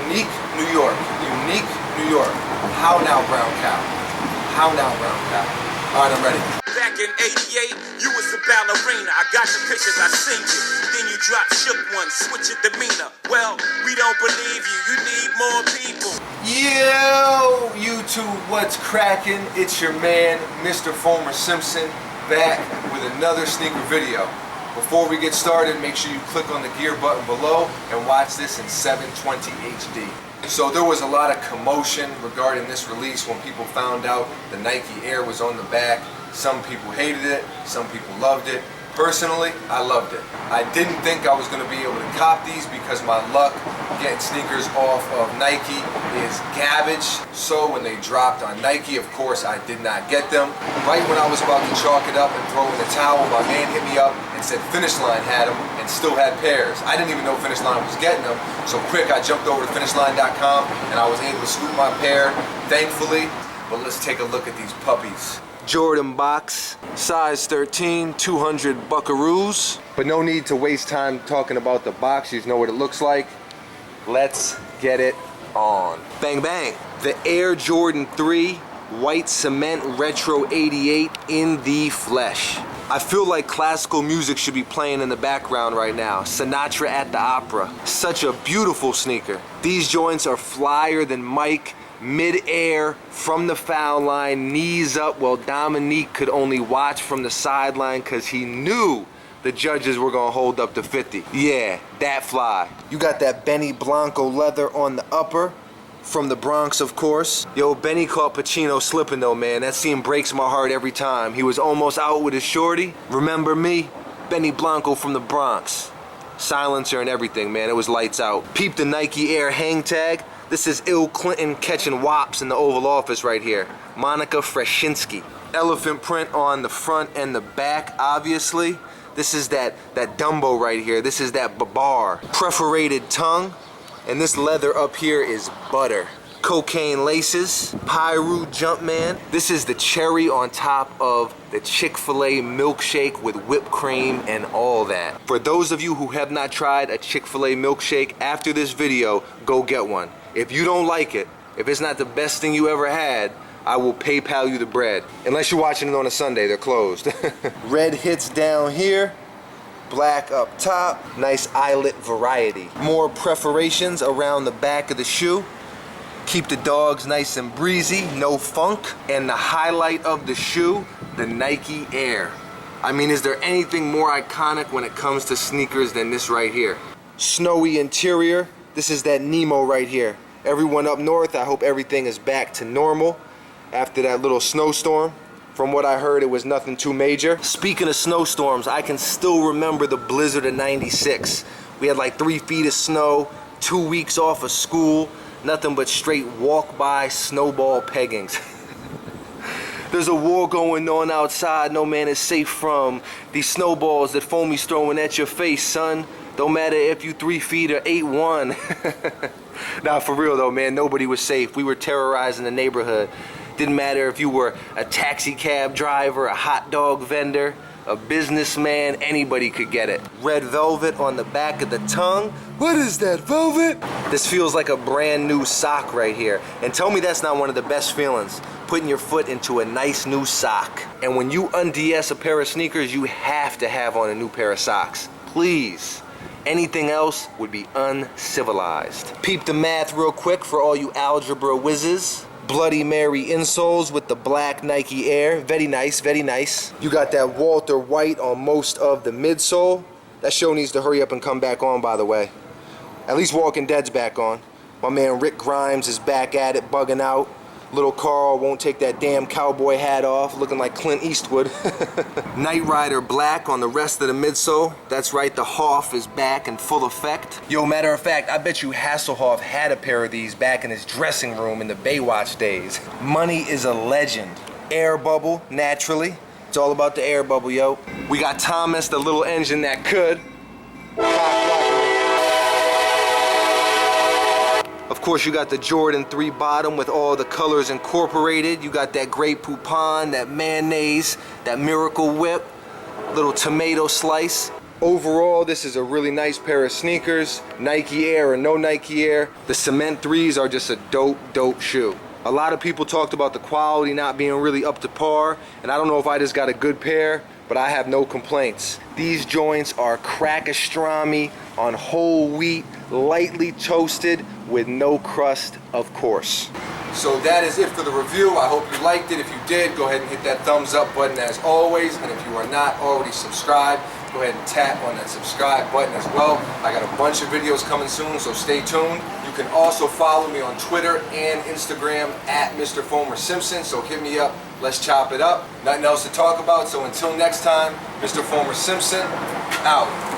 Unique New York. Unique New York. How now, brown cow? How now, brown cow? All right, I'm ready. Back in '88, you was a ballerina. I got the pictures, I seen you. Then you dropped shook one, switch your demeanor. Well, we don't believe you. You need more people. Yo, YouTube, what's cracking? It's your man, Mr. Former Simpson, back with another sneaker video. Before we get started, make sure you click on the gear button below and watch this in 720 HD. So there was a lot of commotion regarding this release when people found out the Nike Air was on the back. Some people hated it, some people loved it. Personally, I loved it. I didn't think I was going to be able to cop these because my luck getting sneakers off of Nike is garbage. So when they dropped on Nike, of course, I did not get them. Right when I was about to chalk it up and throw in the towel, my man hit me up and said Finish Line had them and still had pairs. I didn't even know Finish Line was getting them. So quick, I jumped over to finishline.com and I was able to scoop my pair, thankfully. But let's take a look at these puppies. Jordan box, size 13, 200 buckaroos. But no need to waste time talking about the box. You know what it looks like. Let's get it on. Bang bang. The Air Jordan 3 White Cement Retro 88 in the flesh. I feel like classical music should be playing in the background right now. Sinatra at the Opera. Such a beautiful sneaker. These joints are flyer than Mike. Mid-air, from the foul line, knees up. Well, Dominique could only watch from the sideline because he knew the judges were gonna hold up to 50. Yeah, that fly. You got that Benny Blanco leather on the upper, from the Bronx, of course. Yo, Benny caught Pacino slipping though, man. That scene breaks my heart every time. He was almost out with his shorty. Remember me? Benny Blanco from the Bronx. Silencer and everything, man. It was lights out. Peep the Nike Air hang tag. This is Ill Clinton catching wops in the Oval Office right here. Monica Freshinsky. Elephant print on the front and the back, obviously. This is that Dumbo right here. This is that Babar. Perforated tongue. And this leather up here is butter. Cocaine laces. Pyru Jumpman. This is the cherry on top of the Chick-fil-A milkshake with whipped cream and all that. For those of you who have not tried a Chick-fil-A milkshake, after this video, go get one. If you don't like it, if it's not the best thing you ever had, I will PayPal you the bread. Unless you're watching it on a Sunday, they're closed. Red hits down here, black up top, nice eyelet variety. More perforations around the back of the shoe. Keep the dogs nice and breezy, no funk. And the highlight of the shoe, the Nike Air. I mean, is there anything more iconic when it comes to sneakers than this right here? Snowy interior. This is that Nemo right here. Everyone up north, I hope everything is back to normal after that little snowstorm. From what I heard, it was nothing too major. Speaking of snowstorms, I can still remember the blizzard of '96. We had like 3 feet of snow, 2 weeks off of school, nothing but straight walk-by snowball peggings. There's a war going on outside no man is safe from. These snowballs that foamy's throwing at your face, son. Don't matter if you 3 feet or 8'1". Nah, for real though, man, nobody was safe. We were terrorizing the neighborhood. Didn't matter if you were a taxi cab driver, a hot dog vendor, a businessman, anybody could get it. Red velvet on the back of the tongue. What is that, velvet? This feels like a brand new sock right here. And tell me that's not one of the best feelings, putting your foot into a nice new sock. And when you unds a pair of sneakers, you have to have on a new pair of socks. Please. Anything else would be uncivilized. Peep the math real quick for all you algebra whizzes. Bloody Mary insoles with the black Nike Air. Very nice, very nice. You got that Walter White on most of the midsole. That show needs to hurry up and come back on, by the way. At least Walking Dead's back on. My man Rick Grimes is back at it, bugging out. Little Carl won't take that damn cowboy hat off, looking like Clint Eastwood. Knight Rider black on the rest of the midsole. That's right, the Hoff is back in full effect. Yo, matter of fact, I bet you Hasselhoff had a pair of these back in his dressing room in the Baywatch days. Money is a legend. Air bubble, naturally. It's all about the air bubble, yo. We got Thomas, the little engine that could. Of course, you got the Jordan 3 bottom with all the colors incorporated. You got that Grey Poupon, that mayonnaise, that Miracle Whip, little tomato slice. Overall, this is a really nice pair of sneakers. Nike Air or no Nike Air, the Cement 3s are just a dope shoe. A lot of people talked about the quality not being really up to par, and I don't know if I just got a good pair, but I have no complaints. These joints are crack-pastrami on whole wheat, lightly toasted with no crust, of course. So that is it for the review. I hope you liked it. If you did, go ahead and hit that thumbs up button as always. And if you are not already subscribed, go ahead and tap on that subscribe button as well. I got a bunch of videos coming soon, so stay tuned. You can also follow me on Twitter and Instagram at Mr. Fomer Simpson, so hit me up. Let's chop it up. Nothing else to talk about, so until next time, Mr. Fomer Simpson, out.